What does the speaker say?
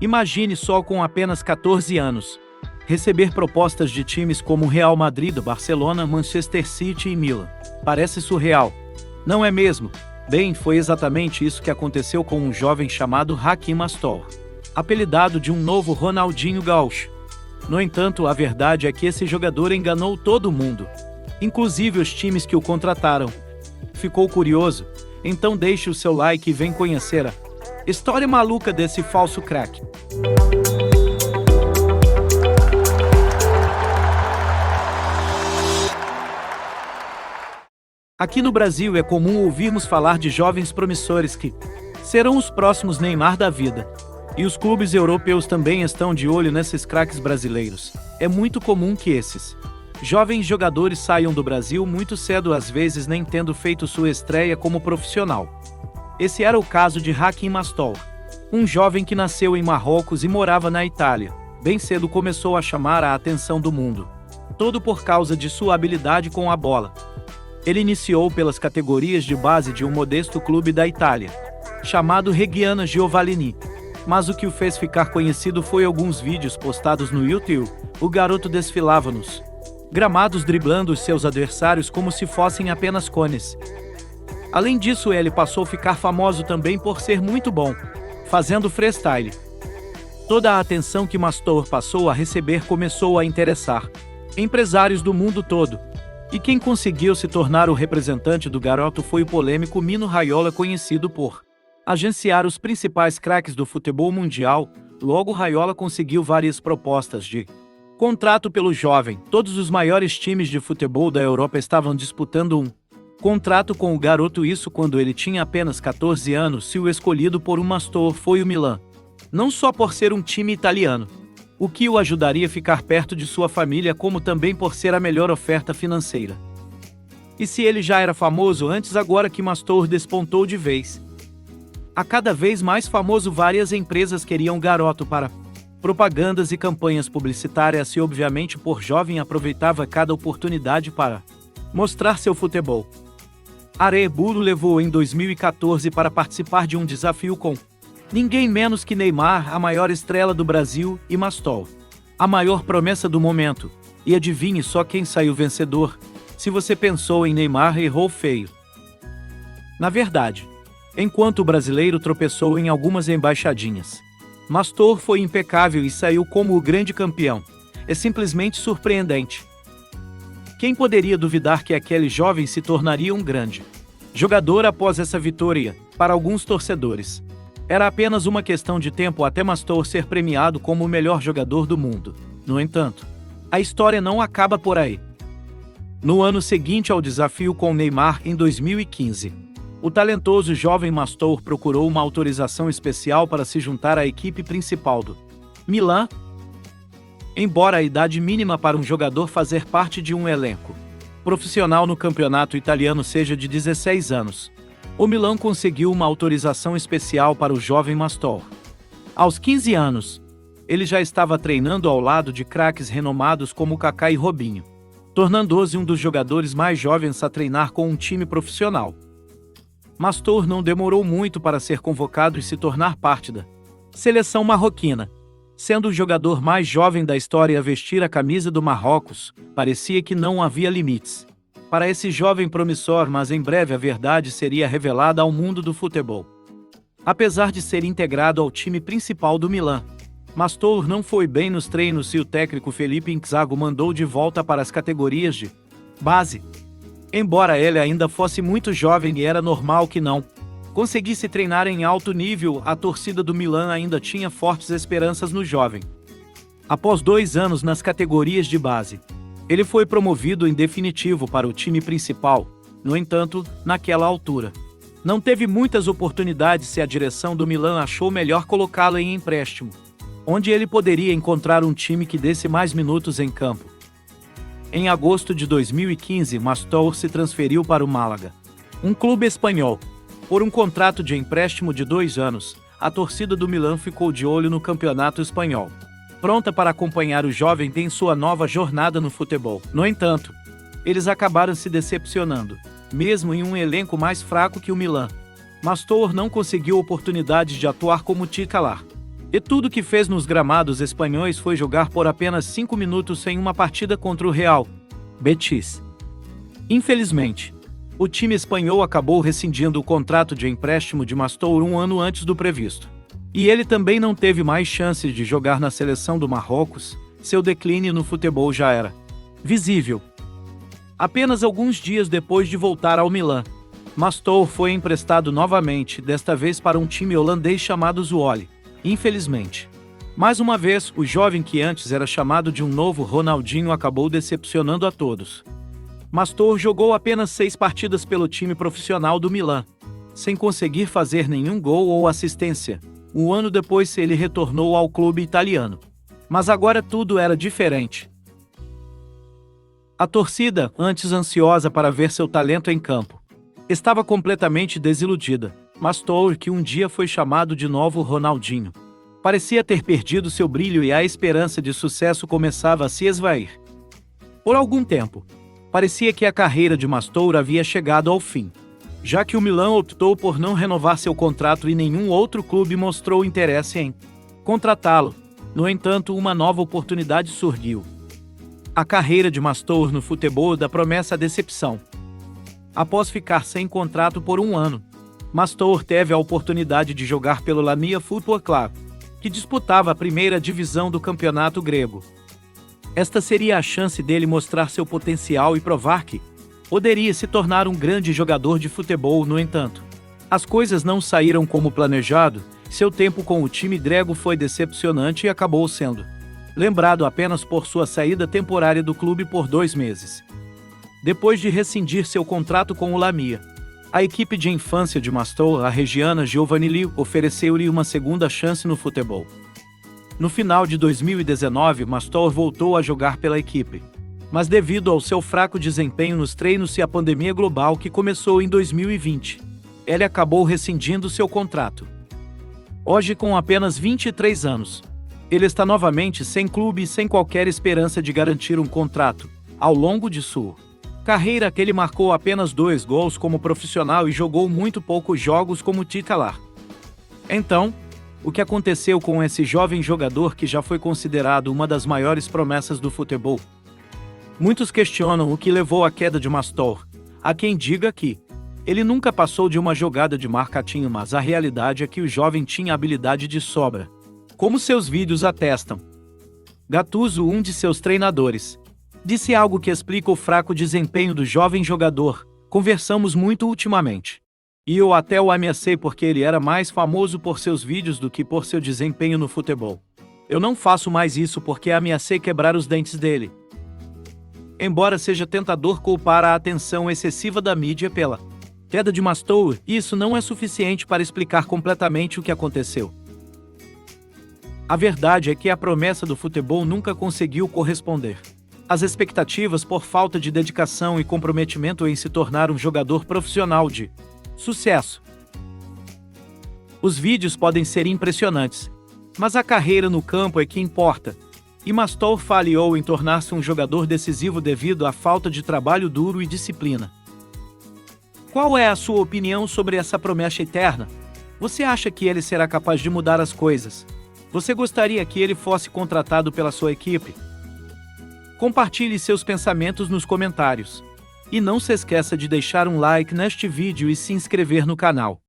Imagine só, com apenas 14 anos, receber propostas de times como Real Madrid, Barcelona, Manchester City e Milan. Parece surreal, não é mesmo? Bem, foi exatamente isso que aconteceu com um jovem chamado Hakim Astor, apelidado de um novo Ronaldinho Gaúcho. No entanto, a verdade é que esse jogador enganou todo mundo, inclusive os times que o contrataram. Ficou curioso? Então deixe o seu like e vem conhecer a história maluca desse falso craque. Aqui no Brasil é comum ouvirmos falar de jovens promissores que serão os próximos Neymar da vida. E os clubes europeus também estão de olho nesses craques brasileiros. É muito comum que esses jovens jogadores saiam do Brasil muito cedo, às vezes nem tendo feito sua estreia como profissional. Esse era o caso de Hakim Astor, um jovem que nasceu em Marrocos e morava na Itália. Bem cedo começou a chamar a atenção do mundo todo por causa de sua habilidade com a bola. Ele iniciou pelas categorias de base de um modesto clube da Itália, chamado Reggiana Giovani. Mas o que o fez ficar conhecido foi alguns vídeos postados no YouTube. O garoto desfilava nos gramados driblando os seus adversários como se fossem apenas cones. Além disso, ele passou a ficar famoso também por ser muito bom fazendo freestyle. Toda a atenção que Astor passou a receber começou a interessar empresários do mundo todo. E quem conseguiu se tornar o representante do garoto foi o polêmico Mino Raiola, conhecido por agenciar os principais craques do futebol mundial. Logo, Raiola conseguiu várias propostas de contrato pelo jovem. Todos os maiores times de futebol da Europa estavam disputando um contrato com o garoto, isso quando ele tinha apenas 14 anos. Se o escolhido por Astor foi o Milan, não só por ser um time italiano, o que o ajudaria a ficar perto de sua família, como também por ser a melhor oferta financeira. E se ele já era famoso antes, agora que Astor despontou de vez. A cada vez mais famoso, várias empresas queriam garoto para propagandas e campanhas publicitárias, e obviamente por jovem aproveitava cada oportunidade para mostrar seu futebol. A Red Bull levou em 2014 para participar de um desafio com ninguém menos que Neymar, a maior estrela do Brasil, e Astor, a maior promessa do momento. E adivinhe só quem saiu vencedor? Se você pensou em Neymar, errou feio. Na verdade, enquanto o brasileiro tropeçou em algumas embaixadinhas, Astor foi impecável e saiu como o grande campeão. É simplesmente surpreendente. Quem poderia duvidar que aquele jovem se tornaria um grande jogador após essa vitória? Para alguns torcedores, era apenas uma questão de tempo até Astor ser premiado como o melhor jogador do mundo. No entanto, a história não acaba por aí. No ano seguinte ao desafio com Neymar, em 2015, o talentoso jovem Astor procurou uma autorização especial para se juntar à equipe principal do Milan. Embora a idade mínima para um jogador fazer parte de um elenco profissional no campeonato italiano seja de 16 anos, o Milan conseguiu uma autorização especial para o jovem Astor. Aos 15 anos, ele já estava treinando ao lado de craques renomados como Kaká e Robinho, tornando-se um dos jogadores mais jovens a treinar com um time profissional. Astor não demorou muito para ser convocado e se tornar parte da seleção marroquina. Sendo o jogador mais jovem da história a vestir a camisa do Marrocos, parecia que não havia limites para esse jovem promissor, mas em breve a verdade seria revelada ao mundo do futebol. Apesar de ser integrado ao time principal do Milan, Astor não foi bem nos treinos e o técnico Felipe Inzaghi mandou de volta para as categorias de base. Embora ele ainda fosse muito jovem e era normal que não conseguisse treinar em alto nível, a torcida do Milan ainda tinha fortes esperanças no jovem. Após 2 anos nas categorias de base, ele foi promovido em definitivo para o time principal. No entanto, naquela altura, não teve muitas oportunidades e a direção do Milan achou melhor colocá-lo em empréstimo, onde ele poderia encontrar um time que desse mais minutos em campo. Em agosto de 2015, Astor se transferiu para o Málaga, um clube espanhol, por um contrato de empréstimo de 2 anos. A torcida do Milan ficou de olho no campeonato espanhol, pronta para acompanhar o jovem em sua nova jornada no futebol. No entanto, eles acabaram se decepcionando, mesmo em um elenco mais fraco que o Milan. Astor não conseguiu oportunidades de atuar como titular. E tudo que fez nos gramados espanhóis foi jogar por apenas 5 minutos em uma partida contra o Real Betis. Infelizmente, o time espanhol acabou rescindindo o contrato de empréstimo de Mastou um ano antes do previsto. E ele também não teve mais chances de jogar na seleção do Marrocos, seu declínio no futebol já era visível. Apenas alguns dias depois de voltar ao Milan, Mastou foi emprestado novamente, desta vez para um time holandês chamado Zwolle. Infelizmente, mais uma vez, o jovem que antes era chamado de um novo Ronaldinho acabou decepcionando a todos. Mastou jogou apenas 6 partidas pelo time profissional do Milan, sem conseguir fazer nenhum gol ou assistência. Um ano depois ele retornou ao clube italiano. Mas agora tudo era diferente. A torcida, antes ansiosa para ver seu talento em campo, estava completamente desiludida. Mastou, que um dia foi chamado de novo Ronaldinho, parecia ter perdido seu brilho e a esperança de sucesso começava a se esvair. Por algum tempo, parecia que a carreira de Mastou havia chegado ao fim, já que o Milan optou por não renovar seu contrato e nenhum outro clube mostrou interesse em contratá-lo. No entanto, uma nova oportunidade surgiu. A carreira de Mastou no futebol da promessa à decepção. Após ficar sem contrato por um ano, Mastou teve a oportunidade de jogar pelo Lamia Football Club, que disputava a primeira divisão do campeonato grego. Esta seria a chance dele mostrar seu potencial e provar que poderia se tornar um grande jogador de futebol. No entanto, as coisas não saíram como planejado, seu tempo com o time grego foi decepcionante e acabou sendo lembrado apenas por sua saída temporária do clube por 2 meses. Depois de rescindir seu contrato com o Lamia, a equipe de infância de Mastou, a Reggiana Giovanili, ofereceu-lhe uma segunda chance no futebol. No final de 2019, Mastou voltou a jogar pela equipe, mas devido ao seu fraco desempenho nos treinos e à pandemia global que começou em 2020, ele acabou rescindindo seu contrato. Hoje, com apenas 23 anos, ele está novamente sem clube e sem qualquer esperança de garantir um contrato. Ao longo de sua carreira, ele marcou apenas 2 gols como profissional e jogou muito poucos jogos como titular. Então, o que aconteceu com esse jovem jogador que já foi considerado uma das maiores promessas do futebol? Muitos questionam o que levou à queda de Mastou. Há quem diga que ele nunca passou de uma jogada de marketing, mas a realidade é que o jovem tinha habilidade de sobra, como seus vídeos atestam. Gattuso, um de seus treinadores, disse algo que explica o fraco desempenho do jovem jogador. Conversamos muito ultimamente. E eu até o ameacei porque ele era mais famoso por seus vídeos do que por seu desempenho no futebol. Eu não faço mais isso porque ameacei quebrar os dentes dele. Embora seja tentador culpar a atenção excessiva da mídia pela queda de Mastou, isso não é suficiente para explicar completamente o que aconteceu. A verdade é que a promessa do futebol nunca conseguiu corresponder às expectativas por falta de dedicação e comprometimento em se tornar um jogador profissional de sucesso. Os vídeos podem ser impressionantes, mas a carreira no campo é que importa. E Mastou falhou em tornar-se um jogador decisivo devido à falta de trabalho duro e disciplina. Qual é a sua opinião sobre essa promessa eterna? Você acha que ele será capaz de mudar as coisas? Você gostaria que ele fosse contratado pela sua equipe? Compartilhe seus pensamentos nos comentários. E não se esqueça de deixar um like neste vídeo e se inscrever no canal.